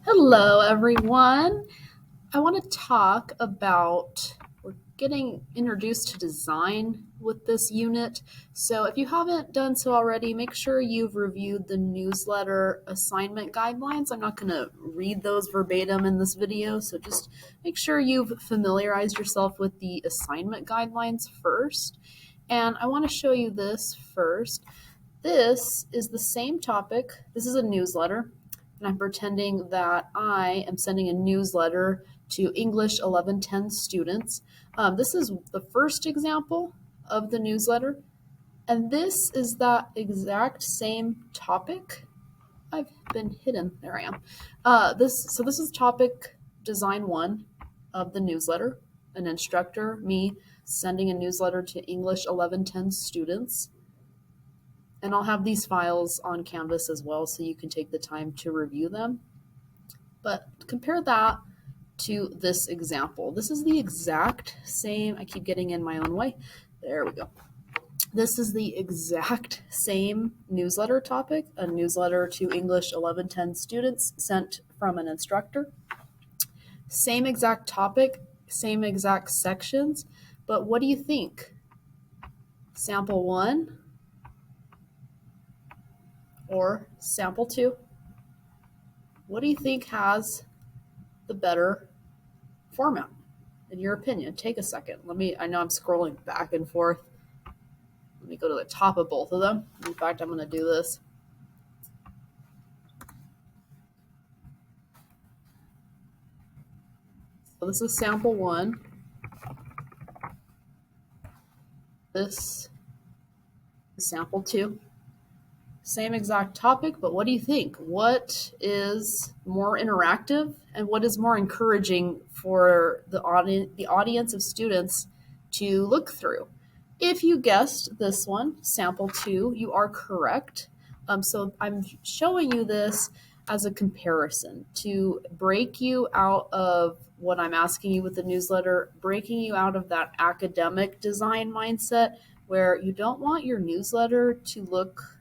Hello, everyone. I want to talk about we're getting introduced to design with this unit. So, if you haven't done so already, make sure you've reviewed the newsletter assignment guidelines. I'm not going to read those verbatim in this video, so just make sure you've familiarized yourself with the assignment guidelines first. And I want to show you this first. This is the same topic. This is a newsletter, and I'm pretending that I am sending a newsletter to English 1110 students. This is the first example of the newsletter, and this is that exact same topic. I've been hidden. There I am. This is topic design 1 of the newsletter. An instructor, me, sending a newsletter to English 1110 students. And I'll have these files on Canvas as well so you can take the time to review them. But compare that to this example. This is the exact same, I keep getting in my own way. There we go. This is the exact same newsletter topic, a newsletter to English 1110 students sent from an instructor. Same exact topic, same exact sections, but what do you think? Sample 1 or sample 2? What do you think has the better format, in your opinion? Take a second. I know I'm scrolling back and forth. Let me go to the top of both of them. In fact, I'm going to do this. So this is sample 1. This is sample 2. Same exact topic, but what do you think? What is more interactive and what is more encouraging for the audience of students to look through? If you guessed this one, sample 2, you are correct. So I'm showing you this as a comparison to break you out of what I'm asking you with the newsletter, breaking you out of that academic design mindset where you don't want your newsletter to look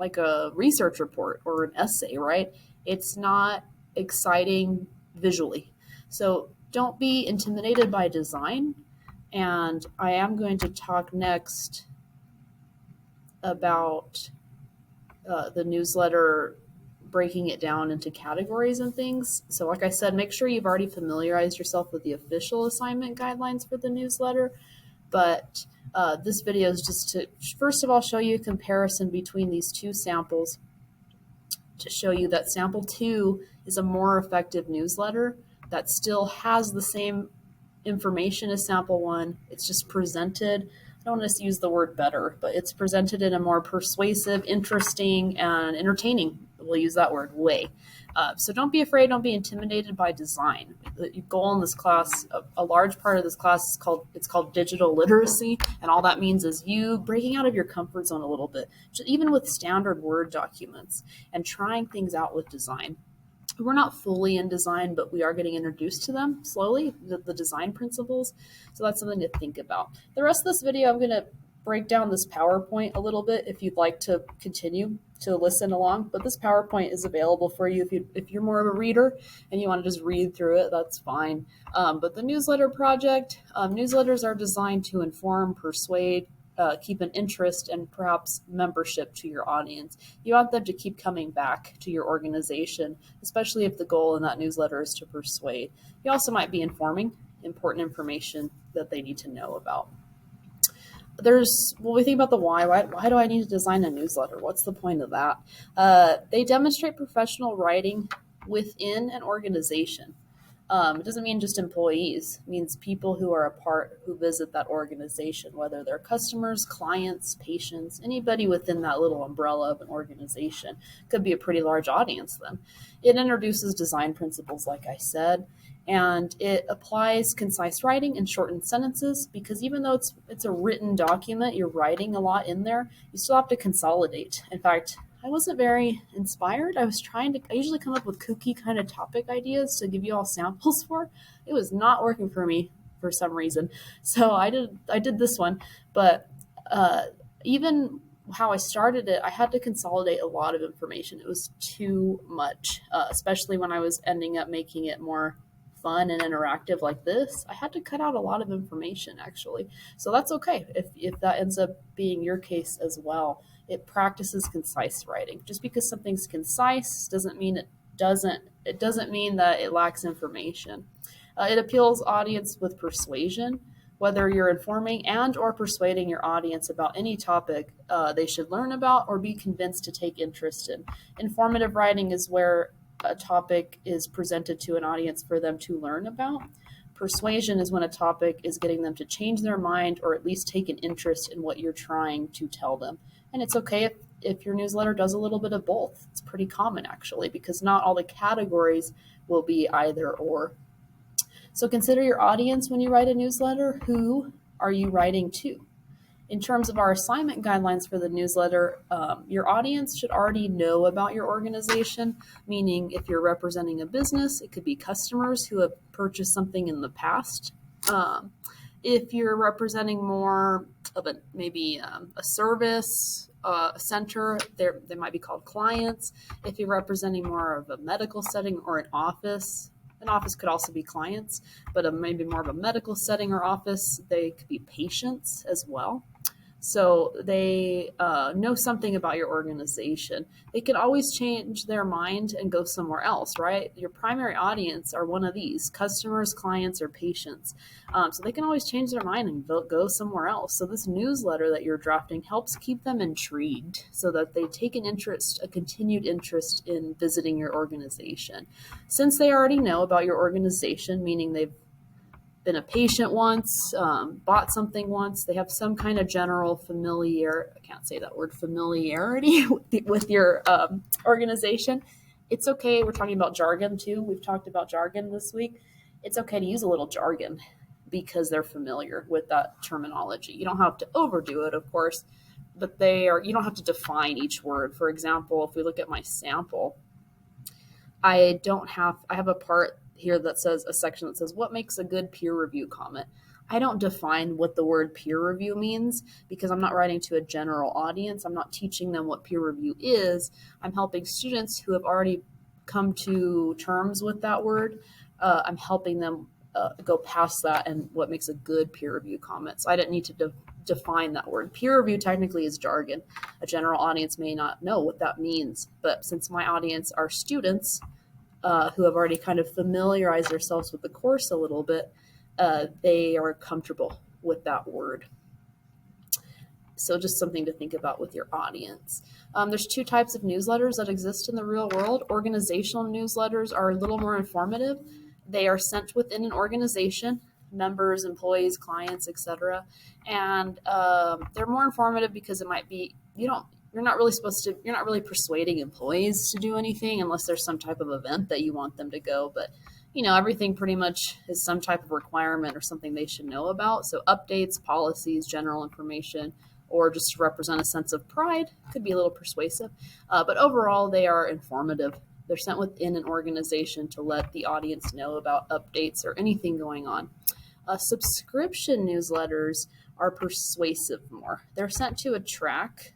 like a research report or an essay, right? It's not exciting visually. So don't be intimidated by design. And I am going to talk next about the newsletter, breaking it down into categories and things. So like I said, make sure you've already familiarized yourself with the official assignment guidelines for the newsletter. But this video is just to, first of all, show you a comparison between these two samples to show you that sample 2 is a more effective newsletter that still has the same information as sample 1. It's just presented, I don't want to use the word better, but it's presented in a more persuasive, interesting, and entertaining, we'll use that word, way. So don't be afraid, don't be intimidated by design. The goal in this class, a large part of this class is called digital literacy, and all that means is you breaking out of your comfort zone a little bit, even with standard Word documents, and trying things out with design. We're not fully in design, but we are getting introduced to them slowly, the design principles. So that's something to think about. The rest of this video, I'm going to break down this PowerPoint a little bit if you'd like to continue to listen along. But this PowerPoint is available for you if you're more of a reader and you want to just read through it, that's fine. But the newsletter project, newsletters are designed to inform, persuade, keep an interest and perhaps membership to your audience. You want them to keep coming back to your organization, especially if the goal in that newsletter is to persuade. You also might be informing important information that they need to know about. When we think about the why do I need to design a newsletter? What's the point of that? They demonstrate professional writing within an organization. It doesn't mean just employees. It means people who visit that organization, whether they're customers, clients, patients, anybody within that little umbrella of an organization. Could be a pretty large audience then. It introduces design principles, like I said, and it applies concise writing and shortened sentences because even though it's a written document, you're writing a lot in there, you still have to consolidate. In fact, I wasn't very inspired. I usually come up with kooky kind of topic ideas to give you all samples for. It was not working for me for some reason. So I did this one, but even how I started it, I had to consolidate a lot of information. It was too much, especially when I was ending up making it more fun and interactive like this. I had to cut out a lot of information actually. So that's okay if that ends up being your case as well. It practices concise writing. Just because something's concise doesn't mean that it lacks information. It appeals audience with persuasion, whether you're informing and or persuading your audience about any topic they should learn about or be convinced to take interest in. Informative writing is where a topic is presented to an audience for them to learn about. Persuasion is when a topic is getting them to change their mind or at least take an interest in what you're trying to tell them. And it's okay if your newsletter does a little bit of both. It's pretty common actually, because not all the categories will be either or. So consider your audience when you write a newsletter. Who are you writing to? In terms of our assignment guidelines for the newsletter, your audience should already know about your organization, meaning if you're representing a business, it could be customers who have purchased something in the past. If you're representing more of a service center, they might be called clients. If you're representing more of a medical setting or an office could also be clients, but maybe more of a medical setting or office, they could be patients as well. So they know something about your organization. They can always change their mind and go somewhere else, right? Your primary audience are one of these: customers, clients, or patients. So they can always change their mind and go somewhere else. So this newsletter that you're drafting helps keep them intrigued so that they take a continued interest in visiting your organization. Since they already know about your organization, meaning they've been a patient once, bought something once, they have some kind of general familiarity with your organization. It's okay. We're talking about jargon too. We've talked about jargon this week. It's okay to use a little jargon because they're familiar with that terminology. You don't have to overdo it, of course, but you don't have to define each word. For example, if we look at my sample, I have a part here that says a section that says what makes a good peer review comment. I don't define what the word peer review means because I'm not writing to a general audience. I'm not teaching them what peer review is. I'm helping students who have already come to terms with that word. I'm helping them go past that and what makes a good peer review comment. So I didn't need to define that word. Peer review technically is jargon. A general audience may not know what that means, but since my audience are students who have already kind of familiarized themselves with the course a little bit, they are comfortable with that word. So just something to think about with your audience. There's two types of newsletters that exist in the real world. Organizational newsletters are a little more informative. They are sent within an organization, members, employees, clients, etc. And they're more informative because it might be, you're not really persuading employees to do anything unless there's some type of event that you want them to go. But everything pretty much is some type of requirement or something they should know about. So updates, policies, general information, or just to represent a sense of pride could be a little persuasive. But overall, they are informative. They're sent within an organization to let the audience know about updates or anything going on. Subscription newsletters are persuasive more. They're sent to attract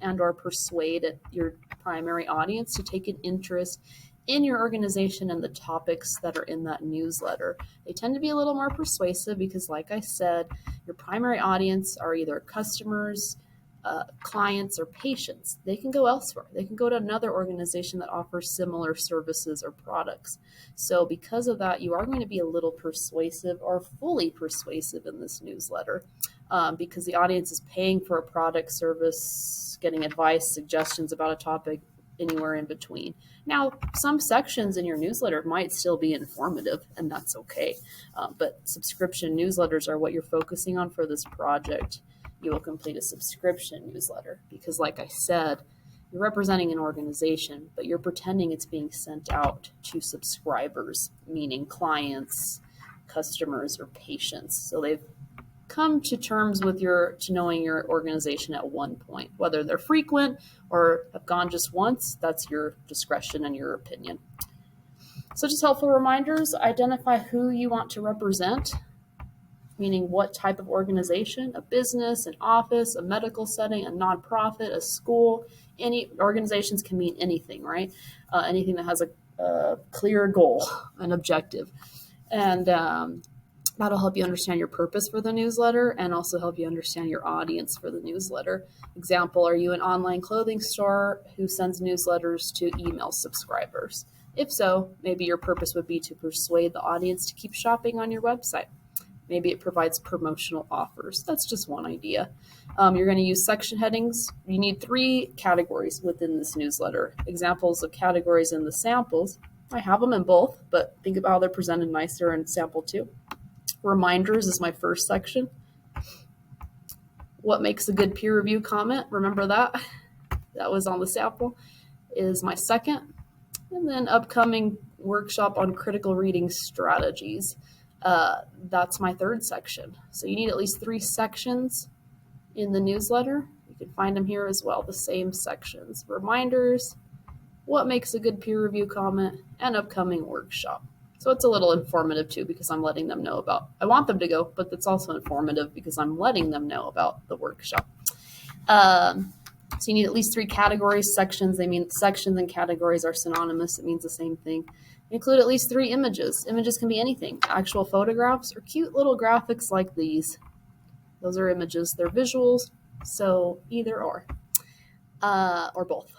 and or persuade your primary audience to take an interest in your organization and the topics that are in that newsletter. They tend to be a little more persuasive because, like I said, your primary audience are either customers, clients, or patients. They can go elsewhere. They can go to another organization that offers similar services or products. So because of that, you are going to be a little persuasive or fully persuasive in this newsletter because the audience is paying for a product, service, getting advice, suggestions about a topic, anywhere in between. Now, some sections in your newsletter might still be informative, and that's okay. But subscription newsletters are what you're focusing on for this project. You will complete a subscription newsletter because, like I said, you're representing an organization, but you're pretending it's being sent out to subscribers, meaning clients, customers, or patients. So they've come to terms with to knowing your organization at one point. Whether they're frequent or have gone just once, that's your discretion and your opinion. So just helpful reminders: identify who you want to represent. meaning what type of organization, a business, an office, a medical setting, a nonprofit, a school. Any organizations can mean anything, right? Anything that has a clear goal, an objective. And that'll help you understand your purpose for the newsletter and also help you understand your audience for the newsletter. Example, are you an online clothing store who sends newsletters to email subscribers? If so, maybe your purpose would be to persuade the audience to keep shopping on your website. Maybe it provides promotional offers. That's just one idea. You're going to use section headings. You need 3 categories within this newsletter. Examples of categories in the samples. I have them in both, but think about how they're presented nicer in sample 2. Reminders is my first section. What makes a good peer review comment? Remember that? That was on the sample. Is my second. And then upcoming workshop on critical reading strategies. That's my third section. So you need at least 3 sections in the newsletter. You can find them here as well, the same sections. Reminders, what makes a good peer review comment, and upcoming workshop. So it's a little informative too because I'm letting them know about, I want them to go, but it's also informative because I'm letting them know about the workshop. So you need at least 3 categories, sections. They mean sections and categories are synonymous. It means the same thing. Include at least 3 images. Images can be anything, actual photographs or cute little graphics like these. Those are images. They're visuals, so either or both.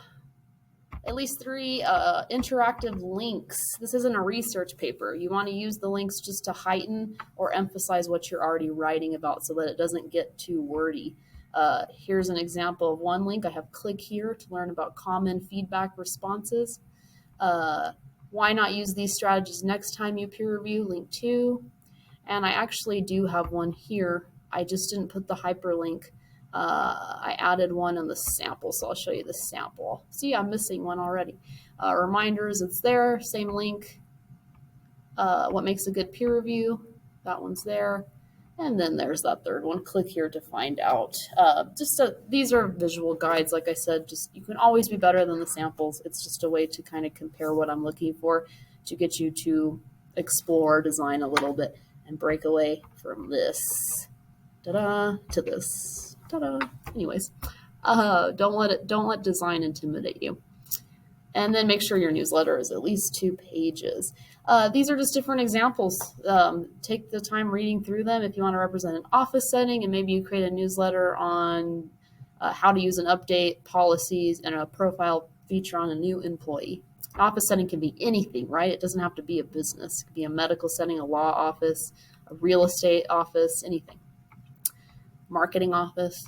At least 3 interactive links. This isn't a research paper. You want to use the links just to heighten or emphasize what you're already writing about so that it doesn't get too wordy. Here's an example of one link. I have click here to learn about common feedback responses. Why not use these strategies next time you peer review? Link 2. And I actually do have one here. I just didn't put the hyperlink. I added one in the sample, so I'll show you the sample. See, I'm missing one already. Reminders, it's there, same link. What makes a good peer review? That one's there. And then there's that third one. Click here to find out. These are visual guides, like I said. Just you can always be better than the samples. It's just a way to kind of compare what I'm looking for to get you to explore design a little bit and break away from this to this. Anyways, don't let design intimidate you. And then make sure your newsletter is at least 2 pages. These are just different examples. Take the time reading through them. If you want to represent an office setting, and maybe you create a newsletter on how to use an update, policies, and a profile feature on a new employee. An office setting can be anything, right? It doesn't have to be a business. It could be a medical setting, a law office, a real estate office, anything. Marketing office.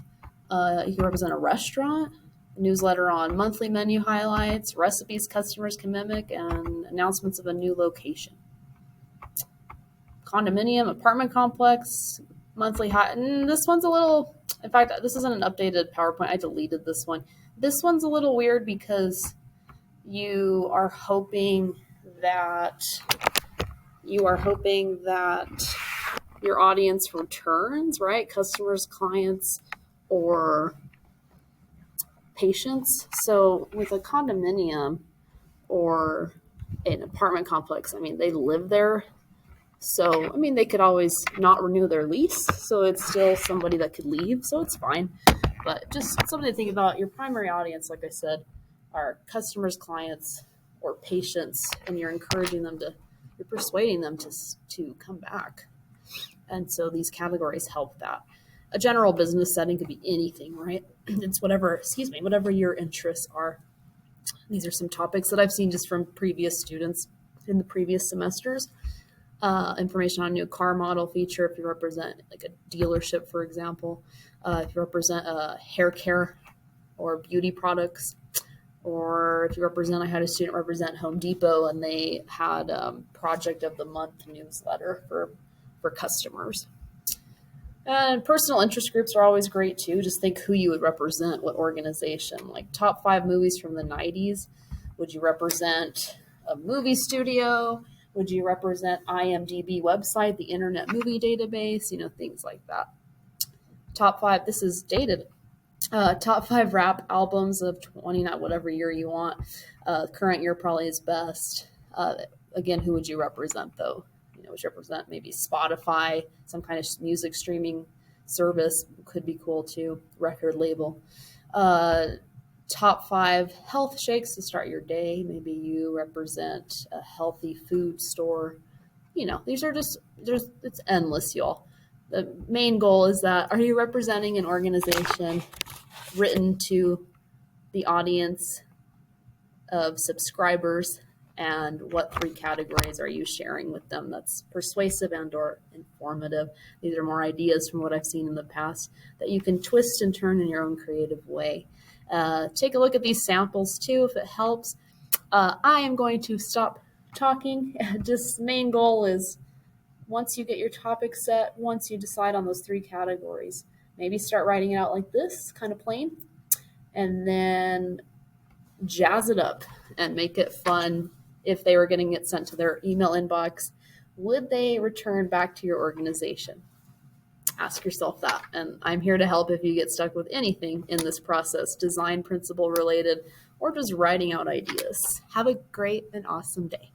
You can represent a restaurant, a newsletter on monthly menu highlights, recipes customers can mimic, and announcements of a new location. Condominium, apartment complex, monthly high. This one's a little, in fact, this isn't an updated PowerPoint. I deleted this one. This one's a little weird because you are hoping that your audience returns, right? Customers, clients, or patients. So with a condominium or an apartment complex, I mean, they live there. So, I mean, they could always not renew their lease. So it's still somebody that could leave. So it's fine. But just something to think about. Your primary audience, like I said, are customers, clients, or patients. And you're encouraging them you're persuading them to come back. And so these categories help that. A general business setting could be anything, right? It's whatever your interests are. These are some topics that I've seen just from previous students in the previous semesters. Information on a new car model feature if you represent like a dealership, for example. If you represent hair care or beauty products, or if you represent, I had a student represent Home Depot and they had project of the month newsletter for customers. And personal interest groups are always great too. Just think who you would represent, what organization. Like top 5 movies from the 90s. Would you represent a movie studio? Would you represent IMDb website, the Internet Movie Database? Things like that. Top 5, this is dated. Top 5 rap albums of 29, whatever year you want. Current year probably is best. Again, who would you represent though? which represent maybe Spotify, some kind of music streaming service could be cool too, record label. Top 5 health shakes to start your day. Maybe you represent a healthy food store. These are it's endless, y'all. The main goal is that, are you representing an organization written to the audience of subscribers, and what 3 categories are you sharing with them that's persuasive and or informative? These are more ideas from what I've seen in the past that you can twist and turn in your own creative way. Take a look at these samples too if it helps. I am going to stop talking. Just main goal is, once you get your topic set, once you decide on those 3 categories, maybe start writing it out like this, kind of plain, and then jazz it up and make it fun. If they were getting it sent to their email inbox, would they return back to your organization? Ask yourself that. And I'm here to help if you get stuck with anything in this process, design principle related, or just writing out ideas. Have a great and awesome day.